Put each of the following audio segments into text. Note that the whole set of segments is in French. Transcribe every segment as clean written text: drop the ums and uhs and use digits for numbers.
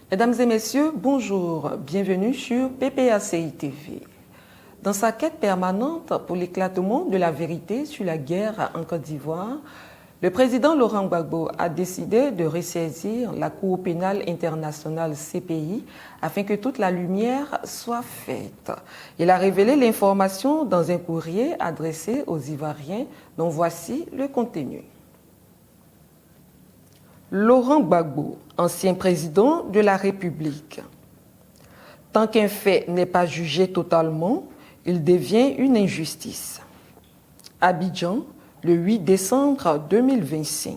Mesdames et messieurs, bonjour, bienvenue sur PPACI TV. Dans sa quête permanente pour l'éclatement de la vérité sur la guerre en Côte d'Ivoire, le président Laurent Gbagbo a décidé de ressaisir la Cour pénale internationale CPI afin que toute la lumière soit faite. Il a révélé l'information dans un courrier adressé aux Ivoiriens dont voici le contenu. Laurent Gbagbo, ancien président de la République. Tant qu'un fait n'est pas jugé totalement, il devient une injustice. Abidjan, le 8 décembre 2025.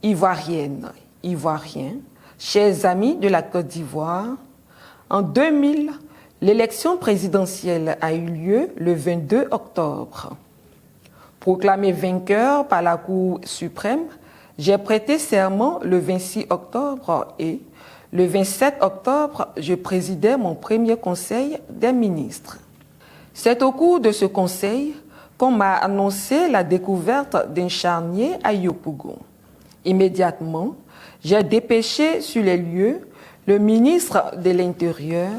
Ivoiriennes, Ivoiriens, chers amis de la Côte d'Ivoire, en 2000, l'élection présidentielle a eu lieu le 22 octobre. Proclamé vainqueur par la Cour suprême, j'ai prêté serment le 26 octobre et le 27 octobre, je présidais mon premier conseil des ministres. C'est au cours de ce conseil qu'on m'a annoncé la découverte d'un charnier à Yopougon. Immédiatement, j'ai dépêché sur les lieux le ministre de l'Intérieur,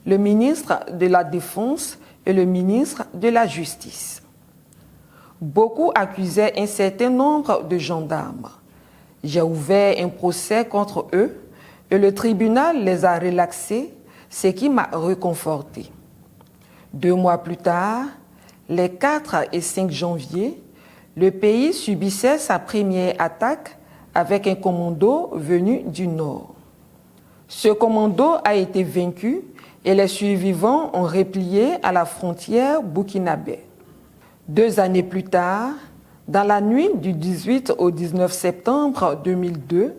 le ministre de la Défense et le ministre de la Justice. Beaucoup accusaient un certain nombre de gendarmes. J'ai ouvert un procès contre eux et le tribunal les a relaxés, ce qui m'a réconforté. 2 mois plus tard, les 4 et 5 janvier, le pays subissait sa première attaque avec un commando venu du nord. Ce commando a été vaincu et les survivants ont replié à la frontière burkinabé. 2 années plus tard, dans la nuit du 18 au 19 septembre 2002,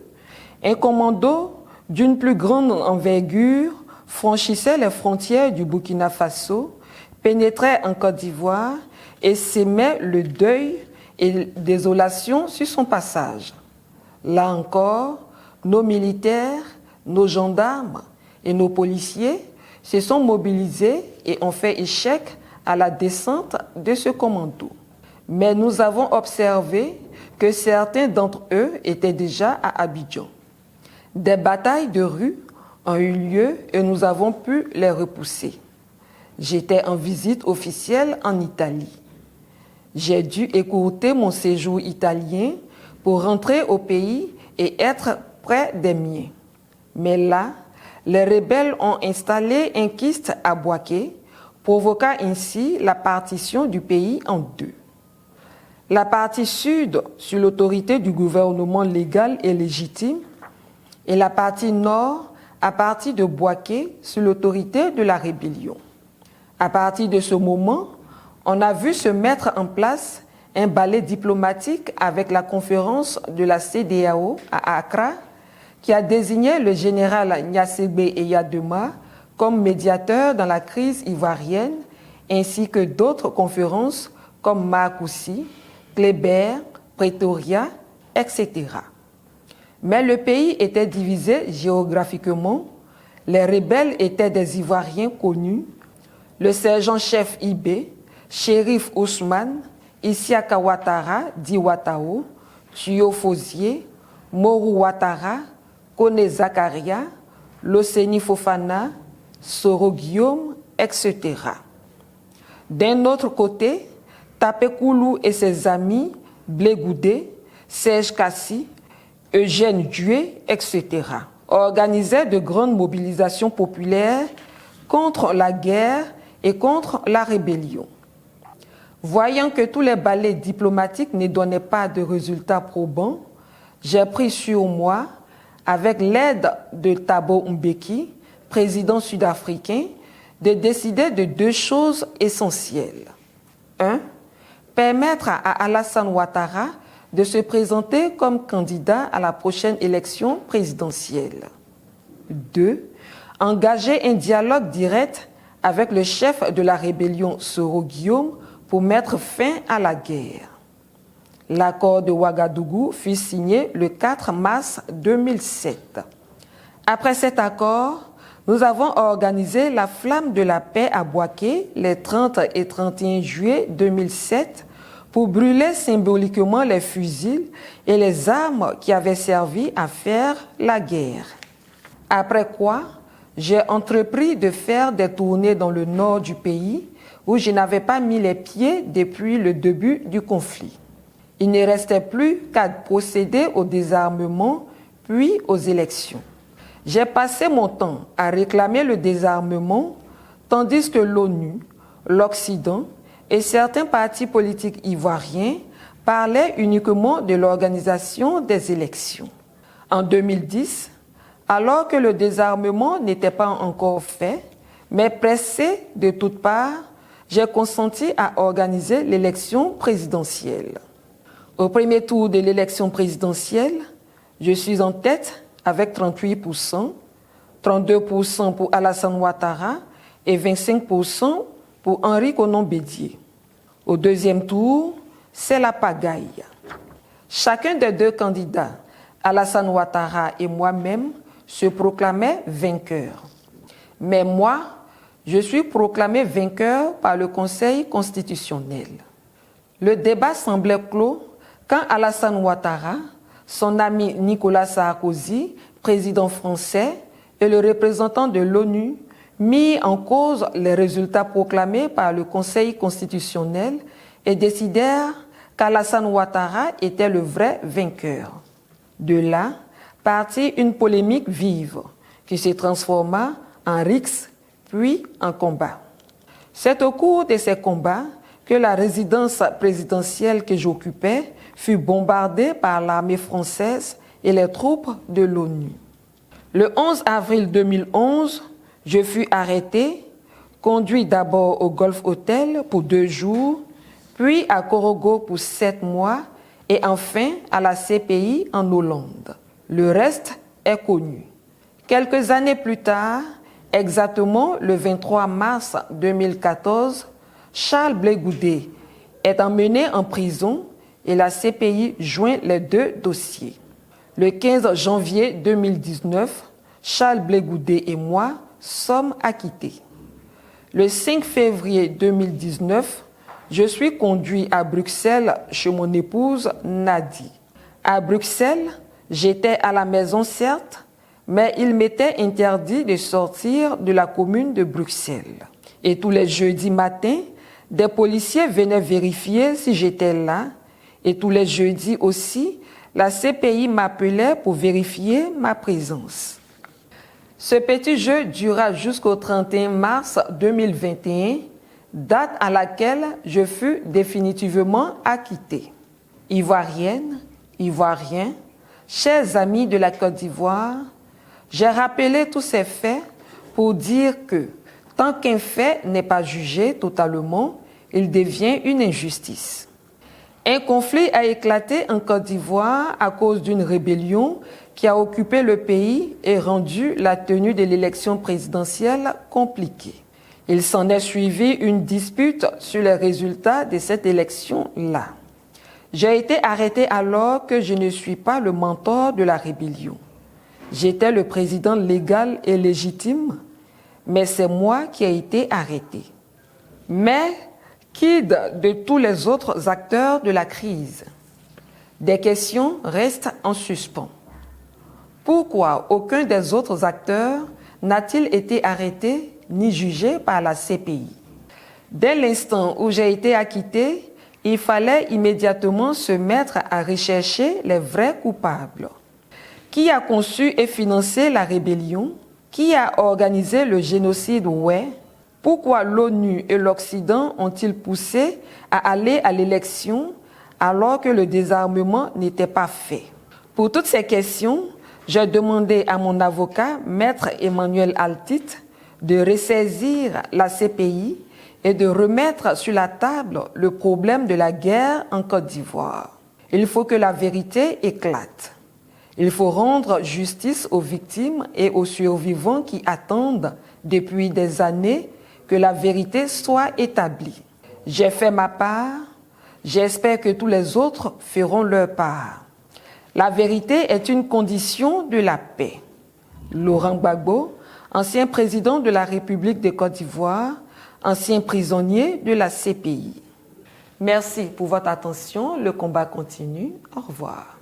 un commando d'une plus grande envergure franchissait les frontières du Burkina Faso, pénétrait en Côte d'Ivoire et sémait le deuil et désolation sur son passage. Là encore, nos militaires, nos gendarmes et nos policiers se sont mobilisés et ont fait échec à la descente de ce commando. Mais nous avons observé que certains d'entre eux étaient déjà à Abidjan. Des batailles de rue ont eu lieu et nous avons pu les repousser. J'étais en visite officielle en Italie. J'ai dû écourter mon séjour italien pour rentrer au pays et être près des miens. Mais là, les rebelles ont installé un kyste à Bouaké, provoquant ainsi la partition du pays en 2. La partie sud sous l'autorité du gouvernement légal et légitime et la partie nord à partir de Bouaké sous l'autorité de la rébellion. À partir de ce moment, on a vu se mettre en place un balai diplomatique avec la conférence de la CEDEAO à Accra qui a désigné le général Gnassingbé Eyadema comme médiateur dans la crise ivoirienne, ainsi que d'autres conférences comme Makoussi, Kléber, Pretoria, etc. Mais le pays était divisé géographiquement, les rebelles étaient des Ivoiriens connus, le sergent-chef Ibé, Shérif Ousmane, Isiaka Ouattara, dit Ouattao, Tuyo Fosier, Morou Ouattara, Kone Zakaria, Loseni Fofana, Soro Guillaume, etc. D'un autre côté, Tapekoulou et ses amis, Blé Goudé, Serge Kassi, Eugène Dué, etc. organisaient de grandes mobilisations populaires contre la guerre et contre la rébellion. Voyant que tous les balais diplomatiques ne donnaient pas de résultats probants, j'ai pris sur moi, avec l'aide de Thabo Mbeki, président sud-africain, de décider de 2 choses essentielles. 1. Permettre à Alassane Ouattara de se présenter comme candidat à la prochaine élection présidentielle. 2. Engager un dialogue direct avec le chef de la rébellion Soro Guillaume pour mettre fin à la guerre. L'accord de Ouagadougou fut signé le 4 mars 2007. Après cet accord, nous avons organisé la Flamme de la paix à Bouaké les 30 et 31 juillet 2007 pour brûler symboliquement les fusils et les armes qui avaient servi à faire la guerre. Après quoi, j'ai entrepris de faire des tournées dans le nord du pays où je n'avais pas mis les pieds depuis le début du conflit. Il ne restait plus qu'à procéder au désarmement puis aux élections. J'ai passé mon temps à réclamer le désarmement tandis que l'ONU, l'Occident et certains partis politiques ivoiriens parlaient uniquement de l'organisation des élections. En 2010, alors que le désarmement n'était pas encore fait, mais pressé de toutes parts, j'ai consenti à organiser l'élection présidentielle. Au premier tour de l'élection présidentielle, je suis en tête avec 38%, 32% pour Alassane Ouattara et 25% pour Henri Konan Bédié. Au deuxième tour, c'est la pagaille. Chacun des deux candidats, Alassane Ouattara et moi-même, se proclamaient vainqueurs. Mais moi, je suis proclamé vainqueur par le Conseil constitutionnel. Le débat semblait clos quand Alassane Ouattara, son ami Nicolas Sarkozy, président français, et le représentant de l'ONU mis en cause les résultats proclamés par le Conseil constitutionnel et décidèrent qu'Alassane Ouattara était le vrai vainqueur. De là, partit une polémique vive qui se transforma en rixe puis en combat. C'est au cours de ces combats que la résidence présidentielle que j'occupais fut bombardée par l'armée française et les troupes de l'ONU. Le 11 avril 2011, je fus arrêté, conduit d'abord au Golf Hotel pour 2 jours, puis à Korogo pour 7 mois et enfin à la CPI en Hollande. Le reste est connu. Quelques années plus tard, exactement le 23 mars 2014, Charles Blé Goudé est emmené en prison et la CPI joint les 2 dossiers. Le 15 janvier 2019, Charles Blé Goudé et moi sommes acquittés. Le 5 février 2019, je suis conduit à Bruxelles chez mon épouse Nadi. À Bruxelles, j'étais à la maison certes, mais il m'était interdit de sortir de la commune de Bruxelles. Et tous les jeudis matins, des policiers venaient vérifier si j'étais là. Et tous les jeudis aussi, la CPI m'appelait pour vérifier ma présence. Ce petit jeu dura jusqu'au 31 mars 2021, date à laquelle je fus définitivement acquitté. Ivoirienne, Ivoirien, chers amis de la Côte d'Ivoire, j'ai rappelé tous ces faits pour dire que tant qu'un fait n'est pas jugé totalement, il devient une injustice. Un conflit a éclaté en Côte d'Ivoire à cause d'une rébellion qui a occupé le pays et rendu la tenue de l'élection présidentielle compliquée. Il s'en est suivi une dispute sur les résultats de cette élection-là. J'ai été arrêté alors que je ne suis pas le mentor de la rébellion. J'étais le président légal et légitime, mais c'est moi qui ai été arrêté. Mais qu'id de tous les autres acteurs de la crise? Des questions restent en suspens. Pourquoi aucun des autres acteurs n'a-t-il été arrêté ni jugé par la CPI? Dès l'instant où j'ai été acquitté, il fallait immédiatement se mettre à rechercher les vrais coupables. Qui a conçu et financé la rébellion? Qui a organisé le génocide Oué? Pourquoi l'ONU et l'Occident ont-ils poussé à aller à l'élection alors que le désarmement n'était pas fait? Pour toutes ces questions, j'ai demandé à mon avocat, Maître Emmanuel Altit, de ressaisir la CPI et de remettre sur la table le problème de la guerre en Côte d'Ivoire. Il faut que la vérité éclate. Il faut rendre justice aux victimes et aux survivants qui attendent depuis des années que la vérité soit établie. J'ai fait ma part, j'espère que tous les autres feront leur part. La vérité est une condition de la paix. Laurent Gbagbo, ancien président de la République de Côte d'Ivoire, ancien prisonnier de la CPI. Merci pour votre attention. Le combat continue. Au revoir.